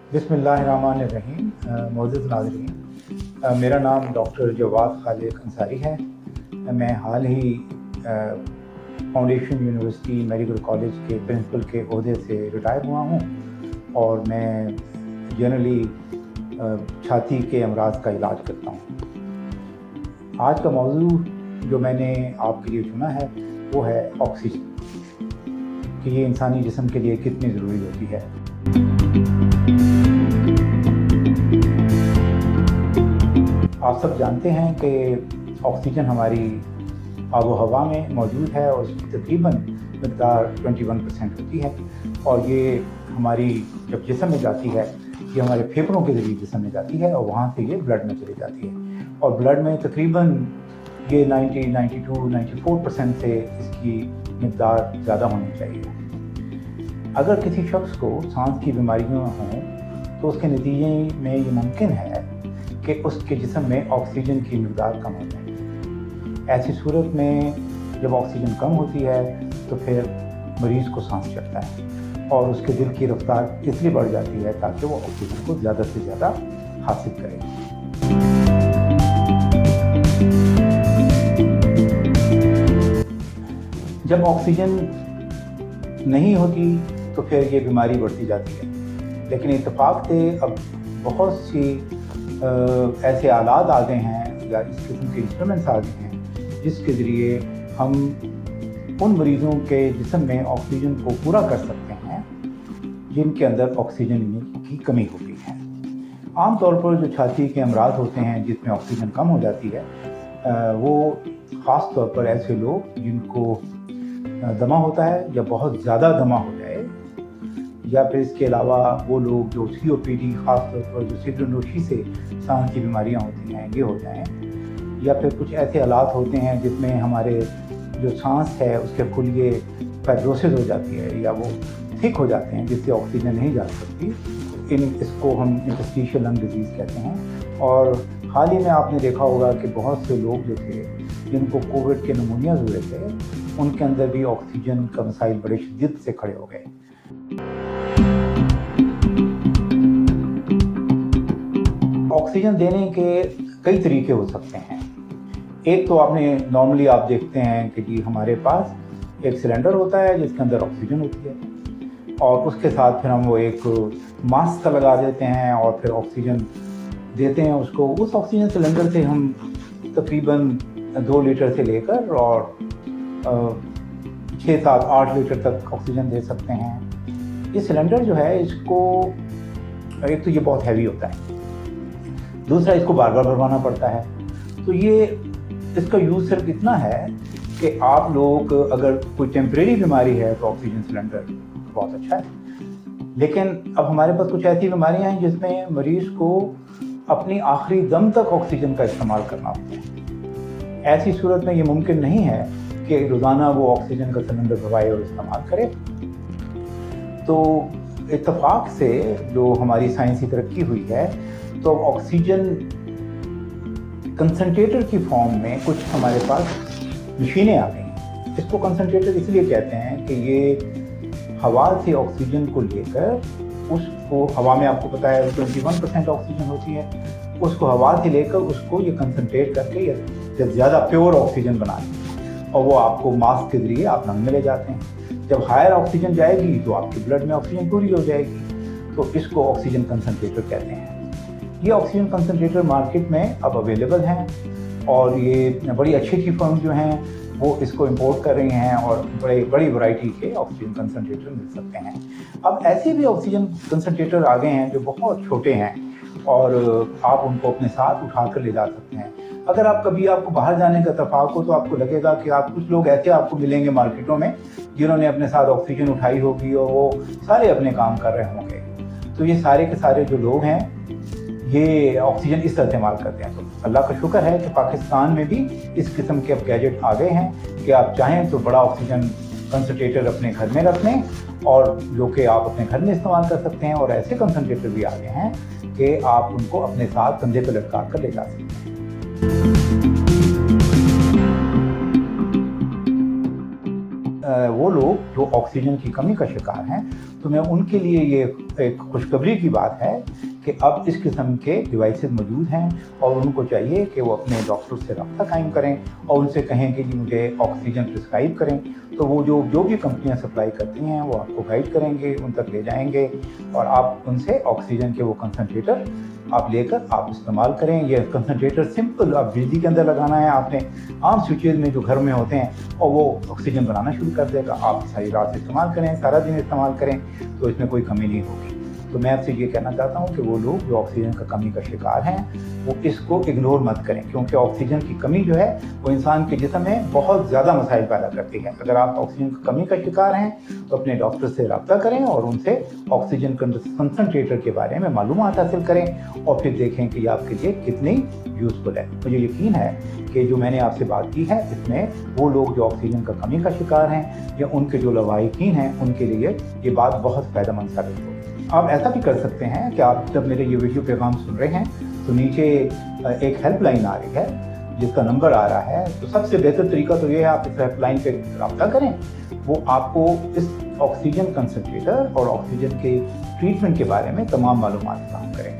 बिस्मिल्लाहिर्रहमानिर्रहीम। मोअज़्ज़ज़ नाज़रीन, मेरा नाम डॉक्टर जवाद खालिक अंसारी है। मैं हाल ही फाउंडेशन यूनिवर्सिटी मेडिकल कॉलेज के प्रिंसिपल के ओहदे से रिटायर हुआ हूँ और मैं जनरली छाती के अमराज का इलाज करता हूँ। आज का मौजू जो मैंने आपके लिए चुना है वो है ऑक्सीजन, कि ये इंसानी जिस्म के लिए कितनी ज़रूरी होती है। आप सब जानते हैं कि ऑक्सीजन हमारी आबो हवा में मौजूद है और इसकी तकरीबन मिक़दार 21% होती है, और ये हमारी जब जिस्म में जाती है ये हमारे फेफड़ों के ज़रिए जिस्म में जाती है और वहाँ से ये ब्लड में चली जाती है, और ब्लड में तकरीबन ये 92-94% से इसकी मिक़दार ज़्यादा होनी चाहिए। अगर किसी शख्स को सांस की बीमारियाँ हों तो उसके नतीजे में ये मुमकिन है कि उसके जिस्म में ऑक्सीजन की मिक़दार कम हो जाए। ऐसी सूरत में जब ऑक्सीजन कम होती है तो फिर मरीज़ को सांस चढ़ता है और उसके दिल की रफ्तार इसलिए बढ़ जाती है ताकि वो ऑक्सीजन को ज़्यादा से ज़्यादा हासिल करे। जब ऑक्सीजन नहीं होती तो फिर ये बीमारी बढ़ती जाती है, लेकिन इत्तेफाक से अब बहुत सी ऐसे आलात आ गए हैं या इस किस्म के इंस्ट्रूमेंट्स आ गए हैं जिसके ज़रिए हम उन मरीज़ों के जिस्म में ऑक्सीजन को पूरा कर सकते हैं जिनके अंदर ऑक्सीजन की कमी होती है। आम तौर पर जो छाती के अमराज होते हैं जिसमें ऑक्सीजन कम हो जाती है वो ख़ास तौर पर ऐसे लोग जिनको दमा होता है या बहुत ज़्यादा दमा हो जाए, या फिर इसके अलावा वो लोग जो COPD ख़ास तौर पर जो सिगरेट से सांस की बीमारियां होती हैं ये हो जाएं, या फिर कुछ ऐसे हालात होते हैं जिसमें हमारे जो सांस है उसके खुलिए फाइब्रोसिस हो जाती है या वो थिक हो जाते हैं जिससे ऑक्सीजन नहीं जा सकती। इसको हम इंटरस्टिशियल लंग डिजीज़ कहते हैं। और हाल ही में आपने देखा होगा कि बहुत से लोग जो थे जिनको कोविड के नमूनियाज हुए थे उनके अंदर भी ऑक्सीजन का मसाइल बड़े शिद्दत से खड़े हो गए। ऑक्सीजन देने के कई तरीके हो सकते हैं। एक तो आपने नॉर्मली आप देखते हैं कि जी हमारे पास एक सिलेंडर होता है जिसके अंदर ऑक्सीजन होती है और उसके साथ फिर हम वो एक मास्क लगा देते हैं और फिर ऑक्सीजन देते हैं उसको। उस ऑक्सीजन सिलेंडर से हम तकरीबन 2 लीटर से लेकर और 6-7-8 लीटर तक ऑक्सीजन दे सकते हैं। ये सिलेंडर जो है इसको एक तो ये बहुत हैवी होता है, दूसरा इसको बार बार भरवाना पड़ता है। तो ये इसका यूज़ सिर्फ इतना है कि आप लोग अगर कोई टेम्परेरी बीमारी है तो ऑक्सीजन सिलेंडर बहुत अच्छा है, लेकिन अब हमारे पास कुछ ऐसी बीमारियां हैं जिसमें मरीज़ को अपनी आखिरी दम तक ऑक्सीजन का इस्तेमाल करना होता है। ऐसी सूरत में ये मुमकिन नहीं है कि रोज़ाना वो ऑक्सीजन का सिलेंडर भरवाए और इस्तेमाल करे। तो इत्तेफाक से जो हमारी साइंसी तरक्की हुई है तो ऑक्सीजन कंसंट्रेटर की फॉर्म में कुछ हमारे पास मशीनें आ गई हैं। इसको कंसंट्रेटर इसलिए कहते हैं कि ये हवा से ऑक्सीजन को लेकर उसको, हवा में आपको पता है 21% ऑक्सीजन होती है, उसको हवा से लेकर उसको ये कंसंट्रेट करके ज़्यादा प्योर ऑक्सीजन बनाते और वो आपको मास्क के ज़रिए आप लंग में ले जाते हैं। जब हायर ऑक्सीजन जाएगी तो आपके ब्लड में ऑक्सीजन पूरी हो जाएगी, तो इसको ऑक्सीजन कंसंट्रेटर कहते हैं। ये ऑक्सीजन कंसंट्रेटर मार्केट में अब अवेलेबल हैं और ये बड़ी अच्छी अच्छी फर्म जो हैं वो इसको इंपोर्ट कर रही हैं और बड़ी वैरायटी के ऑक्सीजन कंसंट्रेटर मिल सकते हैं। अब ऐसे भी ऑक्सीजन कंसंट्रेटर आ गए हैं जो बहुत छोटे हैं और आप उनको अपने साथ उठा कर ले जा सकते हैं। अगर आप कभी आपको बाहर जाने का इत्तेफाक हो तो आपको लगेगा कि आप कुछ लोग ऐसे आपको मिलेंगे मार्केटों में जिन्होंने अपने साथ ऑक्सीजन उठाई होगी और वो सारे अपने काम कर रहे होंगे। तो ये सारे के सारे जो लोग हैं ये ऑक्सीजन इस तरह इस्तेमाल करते हैं। तो अल्लाह का शुक्र है कि पाकिस्तान में भी इस किस्म के अब गैजेट आ गए हैं कि आप चाहें तो बड़ा ऑक्सीजन कंसंट्रेटर अपने घर में रख लें और जो कि आप अपने घर में इस्तेमाल कर सकते हैं, और ऐसे कंसंट्रेटर भी आ गए हैं कि आप उनको अपने साथ कंधे पर लटका कर ले जा सकते हैं। वो लोग जो ऑक्सीजन की कमी का शिकार हैं, तो मैं उनके लिए ये एक खुशखबरी की बात है कि अब इस किस्म के डिवाइसेस मौजूद हैं और उनको चाहिए कि वो अपने डॉक्टर से रब्ता कायम करें और उनसे कहें कि जी मुझे ऑक्सीजन प्रिस्क्राइब करें। तो वो जो भी कंपनियां सप्लाई करती हैं वो आपको गाइड करेंगे, उन तक ले जाएंगे और आप उनसे ऑक्सीजन के वो कंसनट्रेटर आप लेकर आप इस्तेमाल करें। ये कंसनट्रेटर सिंपल आप बिजली के अंदर लगाना है आपने, आम स्विचेज में जो घर में होते हैं, और वो ऑक्सीजन बनाना शुरू कर देगा। आप सारी रात इस्तेमाल करें, सारा दिन इस्तेमाल करें, तो इसमें कोई कमी नहीं होगी। तो मैं आपसे ये कहना चाहता हूँ कि वो लोग जो ऑक्सीजन का कमी का शिकार हैं वो इसको इग्नोर मत करें, क्योंकि ऑक्सीजन की कमी जो है वो इंसान के जिस्म में बहुत ज़्यादा मसाइल पैदा करती है। अगर आप ऑक्सीजन की कमी का शिकार हैं तो अपने डॉक्टर से रब्ता करें और उनसे ऑक्सीजन कंसनट्रेटर के बारे में मालूमात हासिल करें और फिर देखें कि आपके लिए कितनी यूज़फुल है। मुझे यकीन है कि जो मैंने आपसे बात की है इसमें वो लोग जो ऑक्सीजन का कमी का शिकार हैं या उनके जो लवाहिकीन हैं उनके लिए ये बात बहुत फ़ायदेमंद साबित होगी। आप ऐसा भी कर सकते हैं कि आप जब मेरे ये वीडियो पैगाम सुन रहे हैं तो नीचे एक हेल्पलाइन आ रही है जिसका नंबर आ रहा है। तो सबसे बेहतर तरीका तो ये है आप इस हेल्पलाइन पे रब्ता करें, वो आपको इस ऑक्सीजन कंसनट्रेटर और ऑक्सीजन के ट्रीटमेंट के बारे में तमाम मालूमात फराहम करें।